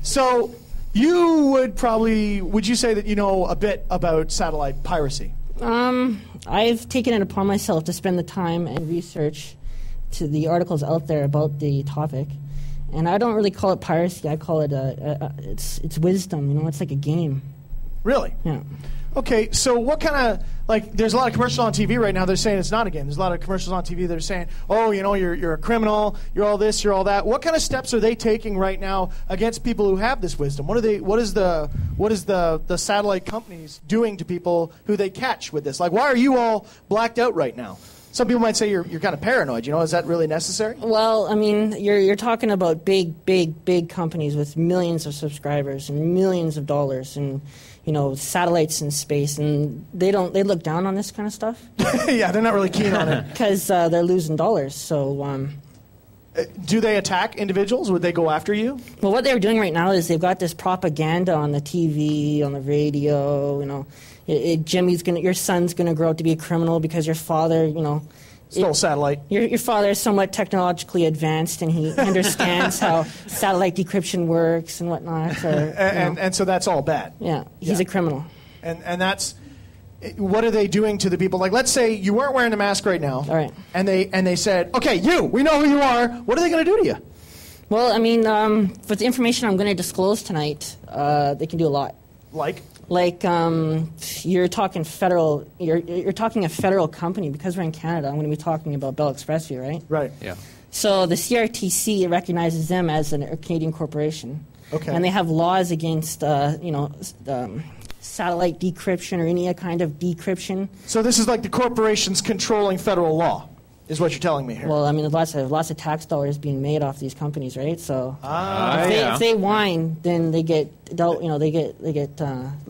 So would you say that you know a bit about satellite piracy? I've taken it upon myself to spend the time and research to the articles out there about the topic. And I don't really call it piracy. I call it it's wisdom. You know, it's like a game. Really? Yeah. Okay, so what kind of, like, there's a lot of commercials on TV right now that are saying it's not a game. There's a lot of commercials on TV that are saying, oh, you know, you're a criminal, you're all this, you're all that. What kind of steps are they taking right now against people who have this wisdom? What is the satellite companies doing to people who they catch with this? Like, why are you all blacked out right now? Some people might say you're kind of paranoid. You know, is that really necessary? Well, I mean, you're talking about big companies with millions of subscribers and millions of dollars and, you know, satellites in space, and they look down on this kind of stuff. Yeah, they're not really keen on it because they're losing dollars. So, do they attack individuals? Would they go after you? Well, what they're doing right now is they've got this propaganda on the TV, on the radio. You know, your son's gonna grow up to be a criminal because your father, you know, stole satellite. Your father is somewhat technologically advanced, and he understands how satellite decryption works and whatnot. And so that's all bad. Yeah, he's a criminal. And that's, what are they doing to the people? Like, let's say you weren't wearing a mask right now. All right. And they said, okay, we know who you are. What are they going to do to you? Well, I mean, for the information I'm going to disclose tonight, they can do a lot. Like, you're talking federal. You're talking a federal company. Because we're in Canada, I'm going to be talking about Bell Expressview, right? Right. Yeah. So the CRTC recognizes them as a Canadian corporation. Okay. And they have laws against, satellite decryption or any kind of decryption. So this is like the corporations controlling federal law, is what you're telling me here. Well, I mean, lots of tax dollars being made off these companies, right? So if they whine, then they get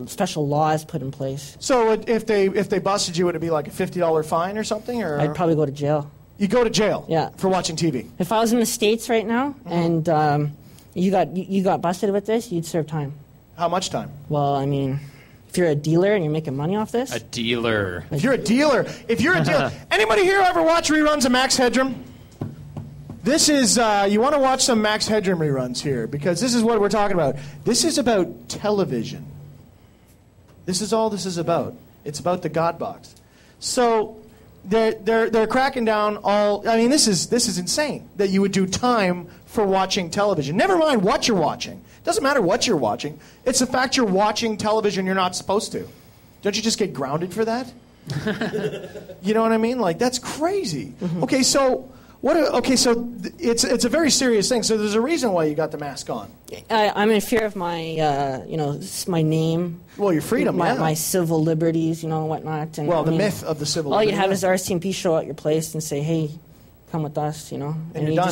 special laws put in place. So if they busted you, would it be like a $50 fine or something? Or I'd probably go to jail. You go to jail? Yeah. For watching TV? If I was in the States right now and you got busted with this, you'd serve time. How much time? Well, I mean, if you're a dealer and you're making money off this? A dealer. If you're a dealer. Anybody here ever watch reruns of Max Headroom? This is, you want to watch some Max Headroom reruns here, because this is what we're talking about. This is about television. This is all this is about. It's about the God box. So they're cracking down all, I mean, this is insane that you would do time for watching television. Never mind what you're watching. It doesn't matter what you're watching. It's the fact you're watching television you're not supposed to. Don't you just get grounded for that? You know what I mean? Like, that's crazy. Mm-hmm. Okay, so it's a very serious thing. So there's a reason why you got the mask on. I'm in fear of my, my name. Well, your freedom, my civil liberties, and whatnot. And the myth of the civil. All you have is RCMP show at your place and say, "Hey, come with us," and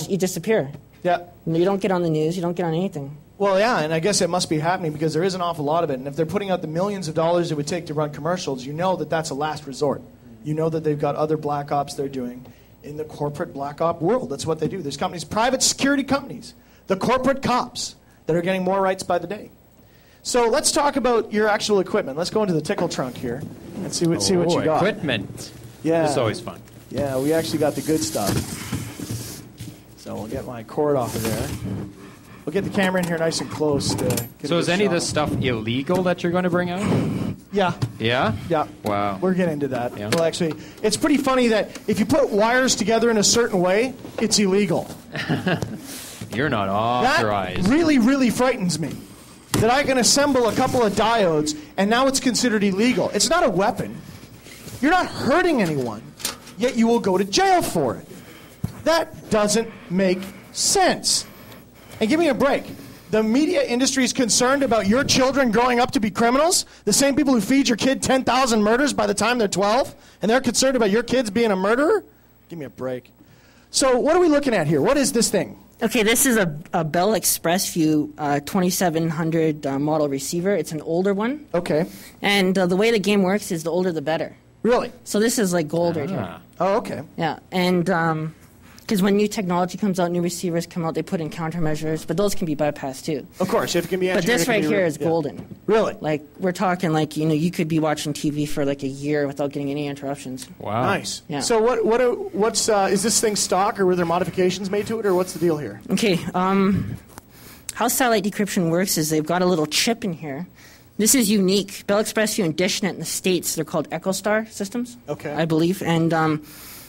you disappear. Yeah. You don't get on the news. You don't get on anything. Well, yeah, and I guess it must be happening because there is an awful lot of it. And if they're putting out the millions of dollars it would take to run commercials, you know that that's a last resort. You know that they've got other black ops they're doing in the corporate black op world. That's what they do. There's companies, private security companies, the corporate cops that are getting more rights by the day. So let's talk about your actual equipment. Let's go into the tickle trunk here and see what you got. Equipment. Yeah. It's always fun. Yeah, we actually got the good stuff. So we'll get my cord off of there. We'll get the camera in here nice and close. So is any of this stuff illegal that you're going to bring out? Yeah. Yeah? Yeah. Wow. We're getting into that. Yeah. Well, actually, it's pretty funny that if you put wires together in a certain way, it's illegal. You're not authorized. That really, really frightens me. That I can assemble a couple of diodes, and now it's considered illegal. It's not a weapon. You're not hurting anyone, yet you will go to jail for it. That doesn't make sense. And give me a break. The media industry is concerned about your children growing up to be criminals? The same people who feed your kid 10,000 murders by the time they're 12? And they're concerned about your kids being a murderer? Give me a break. So what are we looking at here? What is this thing? Okay, this is a Bell Expressview 2700 model receiver. It's an older one. Okay. And the way the game works is the older the better. Really? So this is like gold right here. Oh, okay. Yeah, and because when new technology comes out, new receivers come out, they put in countermeasures, but those can be bypassed too. Of course, if it can be engineered. But this right here is golden. Really? Like, we're talking like, you could be watching TV for like a year without getting any interruptions. Wow. Nice. Yeah. So what's is this thing stock, or were there modifications made to it, or what's the deal here? Okay, how how satellite decryption works is they've got a little chip in here. This is unique. Bell Express and DishNet in the States, they're called EchoStar systems, I believe. And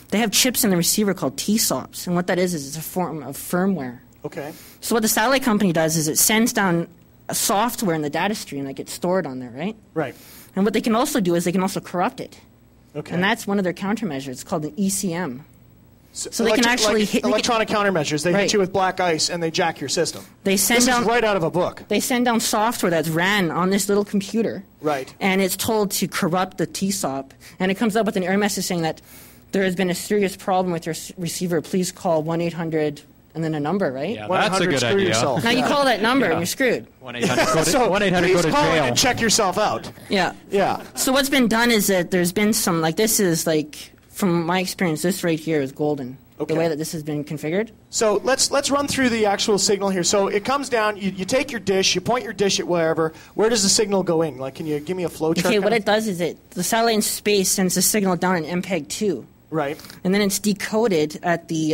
they have chips in the receiver called TSOPs. And what that is it's a form of firmware. Okay. So what the satellite company does is it sends down a software in the data stream that gets stored on there, right? Right. And what they can also do is they can also corrupt it. Okay. And that's one of their countermeasures. It's called an ECM. So they can actually hit electronic countermeasures. They hit you with black ice and they jack your system. This is right out of a book. They send down software that's ran on this little computer. Right. And it's told to corrupt the TSOP. And it comes up with an error message saying that there has been a serious problem with your receiver. Please call 1-800 and then a number, right? Yeah, that's a good idea. Yourself. Now you call that number and you're screwed. 1-800 go to jail. And check yourself out. Yeah. Yeah. So what's been done is that there's been some, like this is like, from my experience, this right here is golden. Okay. The way that this has been configured. So let's run through the actual signal here. So it comes down, you take your dish, you point your dish at wherever. Where does the signal go in? Like, can you give me a flow chart? Okay, what it does is the satellite in space sends the signal down in MPEG-2. Right. And then it's decoded at the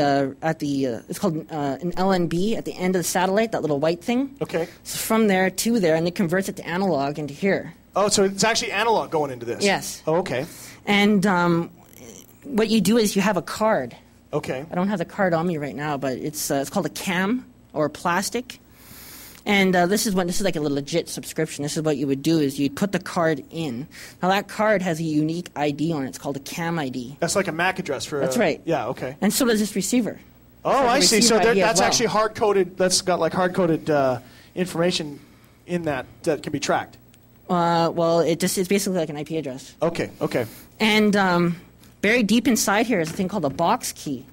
it's called an LNB at the end of the satellite, that little white thing. Okay. So from there to there, and it converts it to analog into here. Oh, so it's actually analog going into this? Yes. Oh, okay. And what you do is you have a card. Okay. I don't have the card on me right now, but it's called a CAM or plastic. And this is like a legit subscription. This is what you would do is you'd put the card in. Now that card has a unique ID on it. It's called a CAM ID. That's like a MAC address for. That's right. Yeah. Okay. And so does this receiver. Oh, I see. So that's well. actually hard coded. That's got like hard coded information in that can be tracked. Well, it's basically like an IP address. Okay. Okay. And buried deep inside here is a thing called a box key.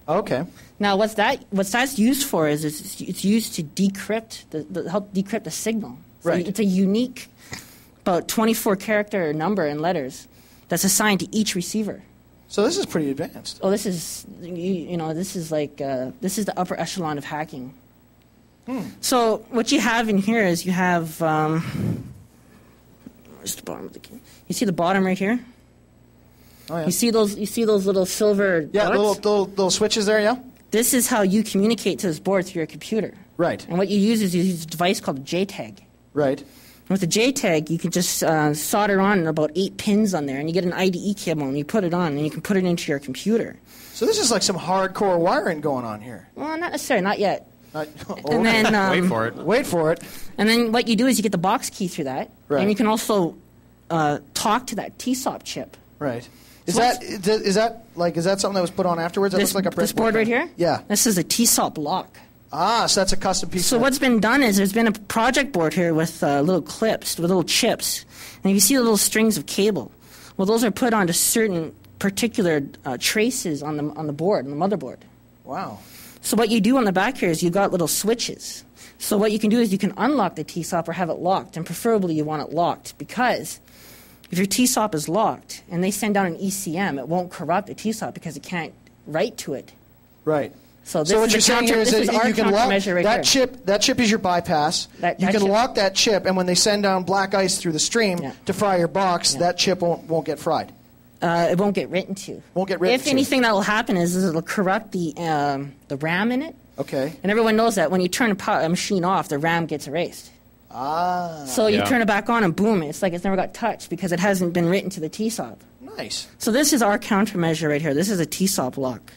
Okay. Now, what's that's used for is it's used to decrypt help decrypt the signal. So right. It's a unique, about 24-character number and letters that's assigned to each receiver. So this is pretty advanced. Oh, this is this is like this is the upper echelon of hacking. So what you have in here is you have where's the bottom of the key? You see the bottom right here? Oh, yeah. You see those little silver dots? little switches there, yeah? This is how you communicate to this board through your computer. Right. And what you use is you use a device called a JTAG. Right. And with the JTAG, you can just solder on about 8 pins on there, and you get an IDE cable, and you put it on, and you can put it into your computer. So this is like some hardcore wiring going on here. Well, not necessarily, not yet. And then wait for it. Wait for it. And then what you do is you get the box key through that, right. And you can also talk to that TSOP chip. Right. Is that something that was put on afterwards? That looks like a this board right here? Yeah. This is a TSOP lock. Ah, so that's a custom piece. So what's been done is there's been a project board here with little clips, with little chips. And you see the little strings of cable. Well, those are put onto certain particular traces on the board, on the motherboard. Wow. So what you do on the back here is you've got little switches. So what you can do is you can unlock the TSOP or have it locked, and preferably you want it locked, because if your TSOP is locked and they send down an ECM, it won't corrupt the TSOP because it can't write to it. Right. So what you're saying here is that you can lock that chip. That chip is your bypass. You can lock that chip, and when they send down black ice through the stream to fry your box, that chip won't get fried. It won't get written to. Won't get written to. If anything that will happen is it'll corrupt the RAM in it. Okay. And everyone knows that when you turn a machine off, the RAM gets erased. Ah. So you turn it back on and boom, it's like it's never got touched because it hasn't been written to the TSOP. Nice. So this is our countermeasure right here. This is a TSOP lock.